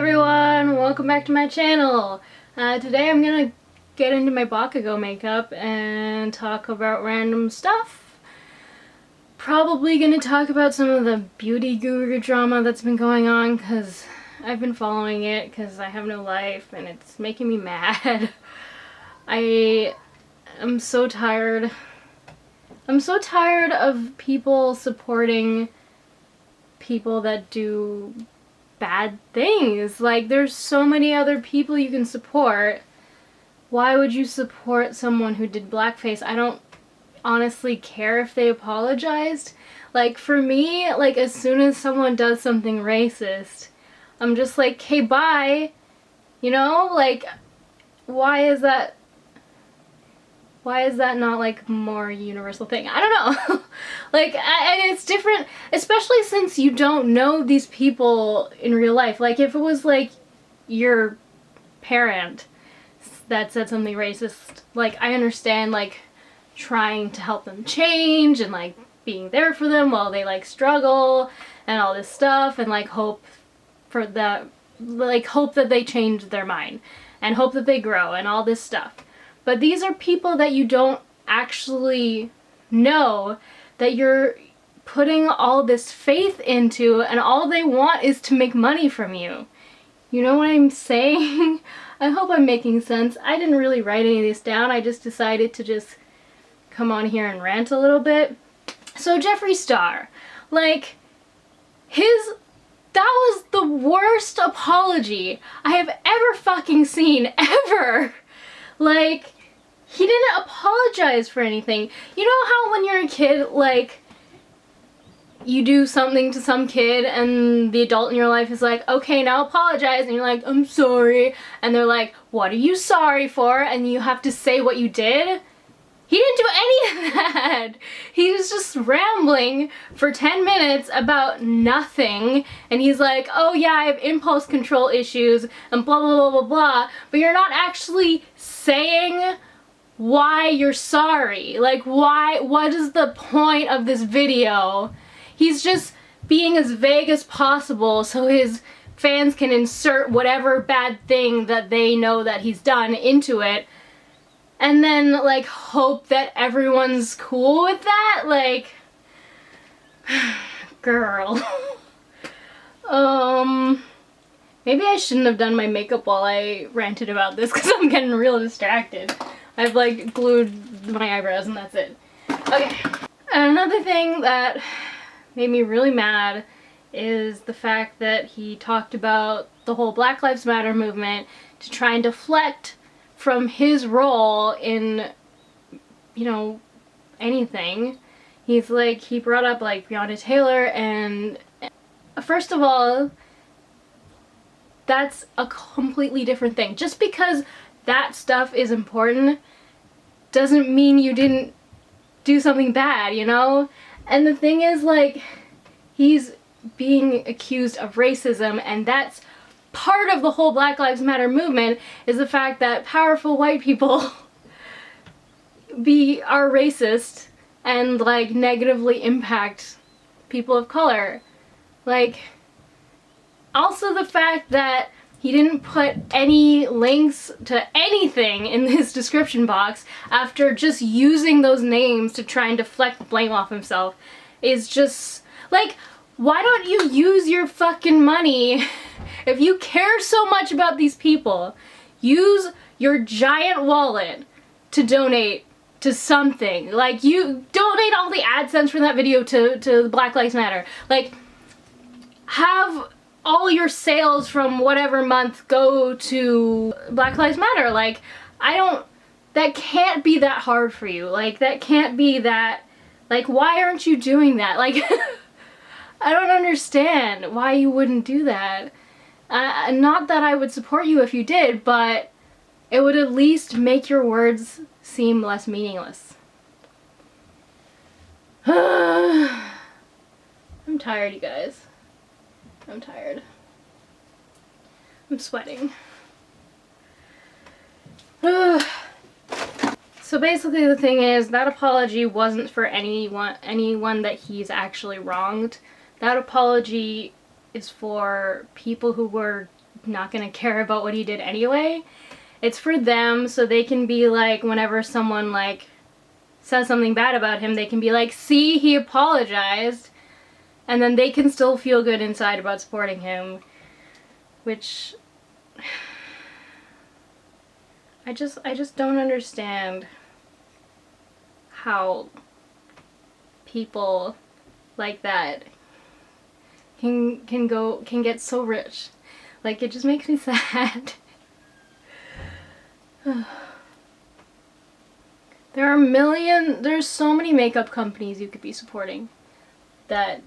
everyone, welcome back to my channel. Today I'm gonna get into my Bakugo makeup and talk about random stuff. Probably gonna talk about some of the beauty guru drama that's been going on because I've been following it because I have no life and it's making me mad. I am so tired. I'm so tired of people supporting people that do bad things. Like, there's so many other people you can support. Why would you support someone who did blackface? I don't honestly care if they apologized. Like, for me, like, as soon as someone does something racist, I'm just like, okay, bye. You know? Like, why is that not like more universal thing? I don't know. Like, and it's different, especially since you don't know these people in real life. Like, if it was like your parent that said something racist, like, I understand like trying to help them change and like being there for them while they like struggle and all this stuff, and like hope that they change their mind and hope that they grow and all this stuff. But these are people that you don't actually know, that you're putting all this faith into, and all they want is to make money from you. You know what I'm saying? I hope I'm making sense. I didn't really write any of this down. I just decided to just come on here and rant a little bit. So Jeffree Star, like, that was the worst apology I have ever fucking seen, ever. Like, he didn't apologize for anything. You know how when you're a kid, like, you do something to some kid and the adult in your life is like, okay, now apologize, and you're like, I'm sorry, and they're like, what are you sorry for? And you have to say what you did? He didn't do any of that. He was just rambling for 10 minutes about nothing, and he's like, oh yeah, I have impulse control issues, and blah blah blah blah blah, but you're not actually saying why you're sorry. Like, why? What is the point of this video? He's just being as vague as possible so his fans can insert whatever bad thing that they know that he's done into it, and then like hope that everyone's cool with that. Like, girl. Maybe I shouldn't have done my makeup while I ranted about this because I'm getting real distracted. I've like glued my eyebrows and that's it. Okay. And another thing that made me really mad is the fact that he talked about the whole Black Lives Matter movement to try and deflect from his role in, you know, anything. He's like, he brought up like Breonna Taylor, and first of all, that's a completely different thing. Just because that stuff is important doesn't mean you didn't do something bad, you know? And the thing is, like, he's being accused of racism, and that's part of the whole Black Lives Matter movement, is the fact that powerful white people are racist and like negatively impact people of color. Like, also the fact that he didn't put any links to anything in his description box after just using those names to try and deflect blame off himself is just like, why don't you use your fucking money? If you care so much about these people, use your giant wallet to donate to something. Like, you donate all the AdSense from that video to Black Lives Matter. Like, have all your sales from whatever month go to Black Lives Matter. Like, that can't be that hard for you. Like, that can't be that, like, why aren't you doing that? Like, I don't understand why you wouldn't do that. Not that I would support you if you did, but it would at least make your words seem less meaningless. I'm tired, you guys. I'm tired. I'm sweating. So basically the thing is, that apology wasn't for anyone that he's actually wronged. That apology is for people who were not gonna care about what he did anyway. It's for them, so they can be like, whenever someone like says something bad about him, they can be like, see, he apologized, and then they can still feel good inside about supporting him, which I just don't understand how people like that can get so rich. Like, it just makes me sad. There's so many makeup companies you could be supporting that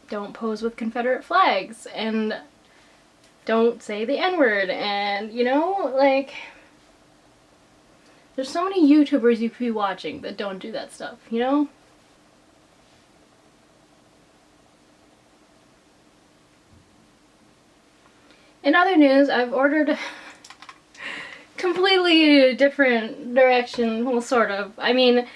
don't pose with Confederate flags and don't say the N-word, and you know, like, there's so many YouTubers you could be watching that don't do that stuff, you know? In other news, I've ordered completely different direction, well, sort of. I mean,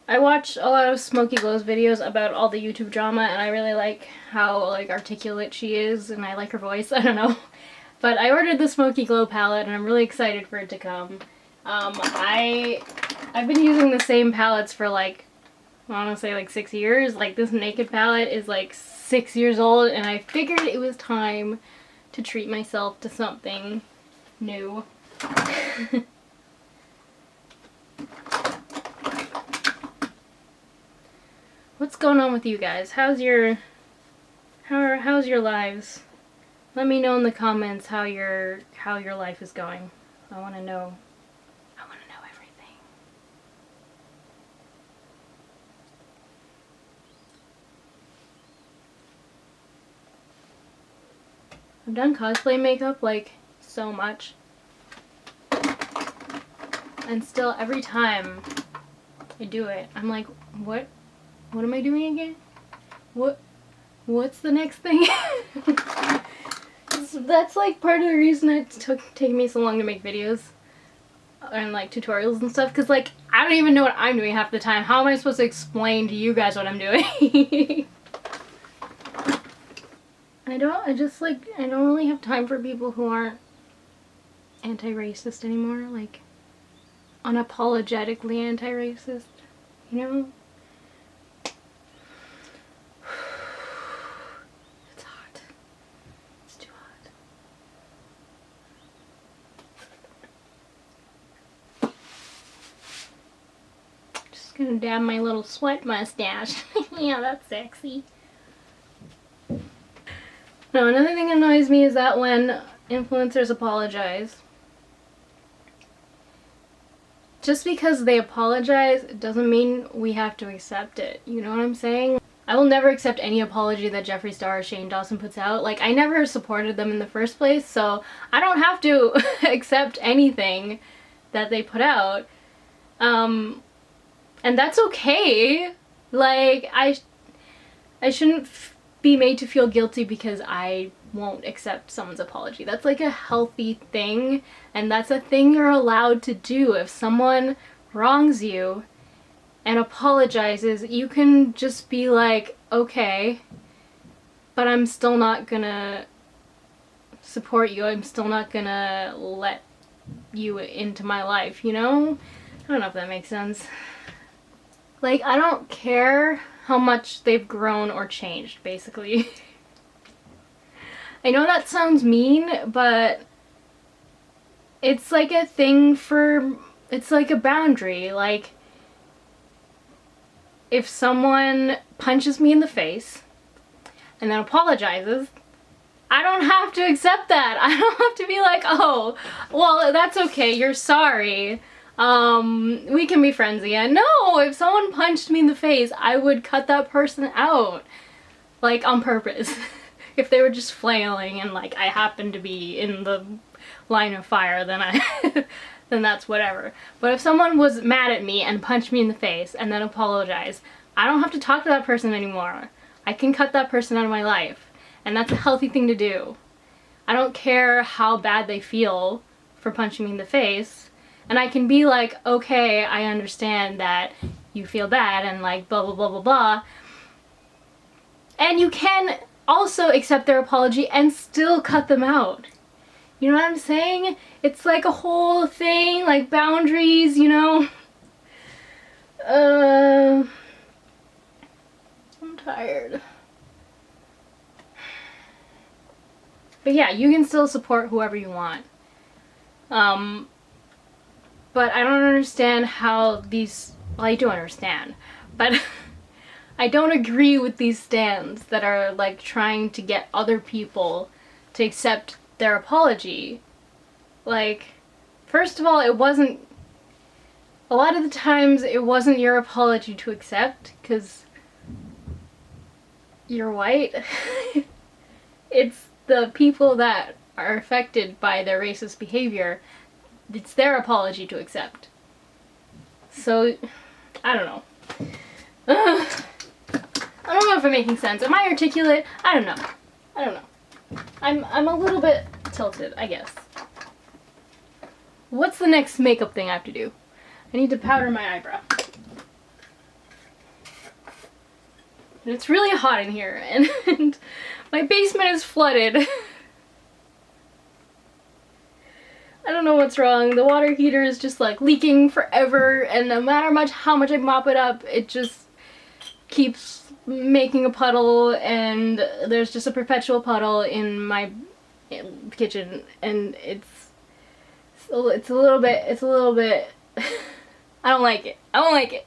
I watch a lot of Smokey Glow's videos about all the YouTube drama, and I really like how, like, articulate she is, and I like her voice, I don't know. But I ordered the Smokey Glow palette, and I'm really excited for it to come. I've been using the same palettes for, like, I want to say, like, 6 years. Like, this Naked palette is, like, 6 years old, and I figured it was time to treat myself to something new. What's going on with you guys? How's your lives? Let me know in the comments how your life is going. I want to know. I want to know everything. I've done cosplay makeup like so much, and still every time I do it, I'm like, what am I doing again? What's the next thing? That's like part of the reason it taking me so long to make videos and like tutorials and stuff, because like I don't even know what I'm doing half the time. How am I supposed to explain to you guys what I'm doing? I don't really have time for people who aren't anti-racist anymore, like unapologetically anti-racist, you know? It's hot. It's too hot. Just gonna dab my little sweat mustache. Yeah, that's sexy. No, another thing that annoys me is that when influencers apologize, just because they apologize doesn't mean we have to accept it. You know what I'm saying? I will never accept any apology that Jeffree Star or Shane Dawson puts out. Like, I never supported them in the first place, so I don't have to accept anything that they put out. And that's okay. Like, I shouldn't be made to feel guilty because I won't accept someone's apology. That's like a healthy thing, and that's a thing you're allowed to do. If someone wrongs you and apologizes, you can just be like, okay, but I'm still not gonna support you. I'm still not gonna let you into my life, you know? I don't know if that makes sense. Like, I don't care how much they've grown or changed, basically. I know that sounds mean, but it's like a thing for, it's like a boundary. Like, if someone punches me in the face and then apologizes, I don't have to accept that. I don't have to be like, oh, well, that's okay, you're sorry. We can be friends again. No, if someone punched me in the face, I would cut that person out. Like, on purpose. If they were just flailing and like I happened to be in the line of fire, then then that's whatever. But if someone was mad at me and punched me in the face and then apologized, I don't have to talk to that person anymore. I can cut that person out of my life. And that's a healthy thing to do. I don't care how bad they feel for punching me in the face. And I can be like, okay, I understand that you feel bad and like blah blah blah blah blah. And you can also accept their apology and still cut them out. You know what I'm saying? It's like a whole thing, like boundaries, you know? I'm tired. But yeah, you can still support whoever you want. But I don't understand how these, well, I do understand, but I don't agree with these stands that are like trying to get other people to accept their apology. Like, first of all, it wasn't, a lot of the times it wasn't your apology to accept because you're white. It's the people that are affected by their racist behavior. It's their apology to accept. So, I don't know. I don't know if I'm making sense. Am I articulate? I don't know. I don't know. I'm a little bit tilted, I guess. What's the next makeup thing I have to do? I need to powder my eyebrow. And it's really hot in here, and my basement is flooded. I don't know what's wrong. The water heater is just like leaking forever, and no matter how much I mop it up, it just keeps making a puddle, and there's just a perpetual puddle in my kitchen, and it's a little bit I don't like it. I don't like it.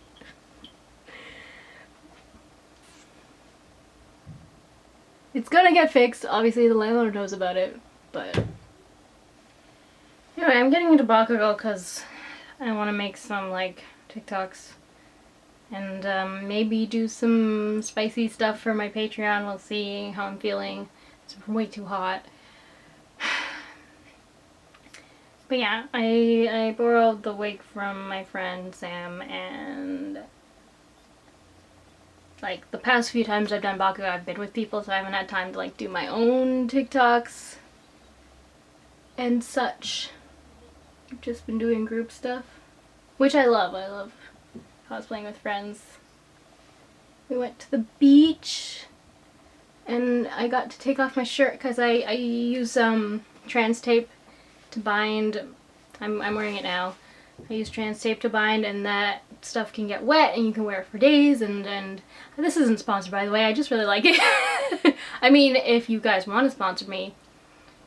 It's gonna get fixed. Obviously the landlord knows about it, but anyway, I'm getting into Bakugo because I want to make some like TikToks and maybe do some spicy stuff for my Patreon. We'll see how I'm feeling. It's way too hot. But yeah, I borrowed the wig from my friend Sam, and like the past few times I've done Bakugo, I've been with people, so I haven't had time to like do my own TikToks and such. I've just been doing group stuff, which I love. I love cosplaying with friends. We went to the beach, and I got to take off my shirt because I use trans tape to bind. I'm wearing it now. I use trans tape to bind, and that stuff can get wet and you can wear it for days, and this isn't sponsored, by the way. I just really like it. I mean, if you guys want to sponsor me,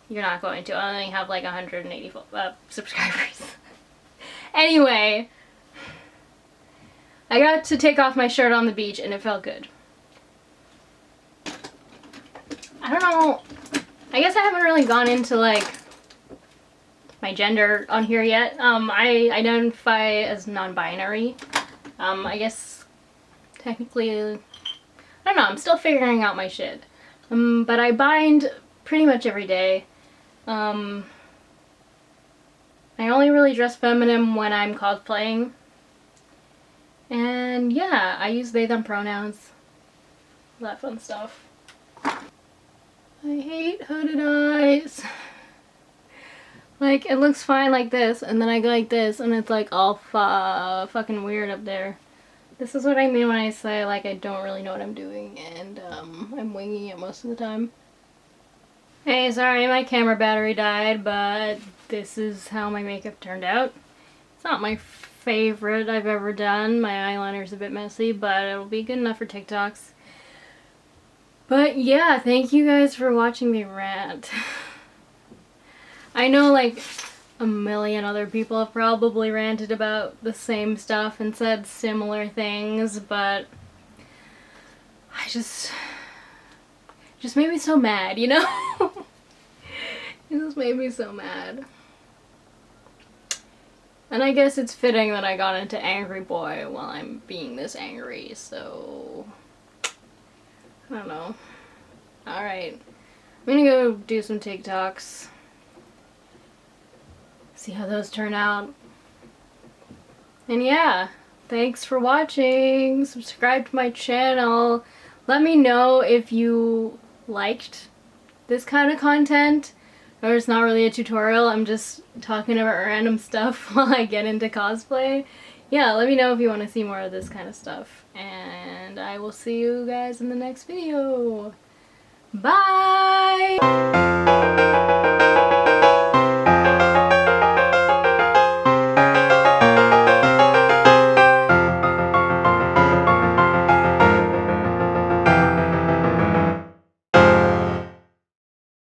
you're not going to. I only have like 180 subscribers. Anyway, I got to take off my shirt on the beach and it felt good. I don't know. I guess I haven't really gone into like my gender on here yet. I identify as non-binary. I guess technically, I don't know, I'm still figuring out my shit. But I bind pretty much every day. I only really dress feminine when I'm cosplaying. And yeah, I use they them pronouns. All that fun stuff. I hate hooded eyes. Like, it looks fine like this, and then I go like this, and it's like all fucking weird up there. This is what I mean when I say, like, I don't really know what I'm doing, and I'm winging it most of the time. Hey, sorry, my camera battery died, but this is how my makeup turned out. It's not my favorite I've ever done. My eyeliner's a bit messy, but it'll be good enough for TikToks. But yeah, thank you guys for watching me rant. I know like a million other people have probably ranted about the same stuff and said similar things, but I just made me so mad, you know? It just made me so mad. And I guess it's fitting that I got into Angry Boy while I'm being this angry, so I don't know. Alright, I'm gonna go do some TikToks. See how those turn out. And yeah, thanks for watching. Subscribe to my channel. Let me know if you liked this kind of content, or it's not really a tutorial. I'm just talking about random stuff while I get into cosplay. Yeah, let me know if you want to see more of this kind of stuff. And I will see you guys in the next video. Bye!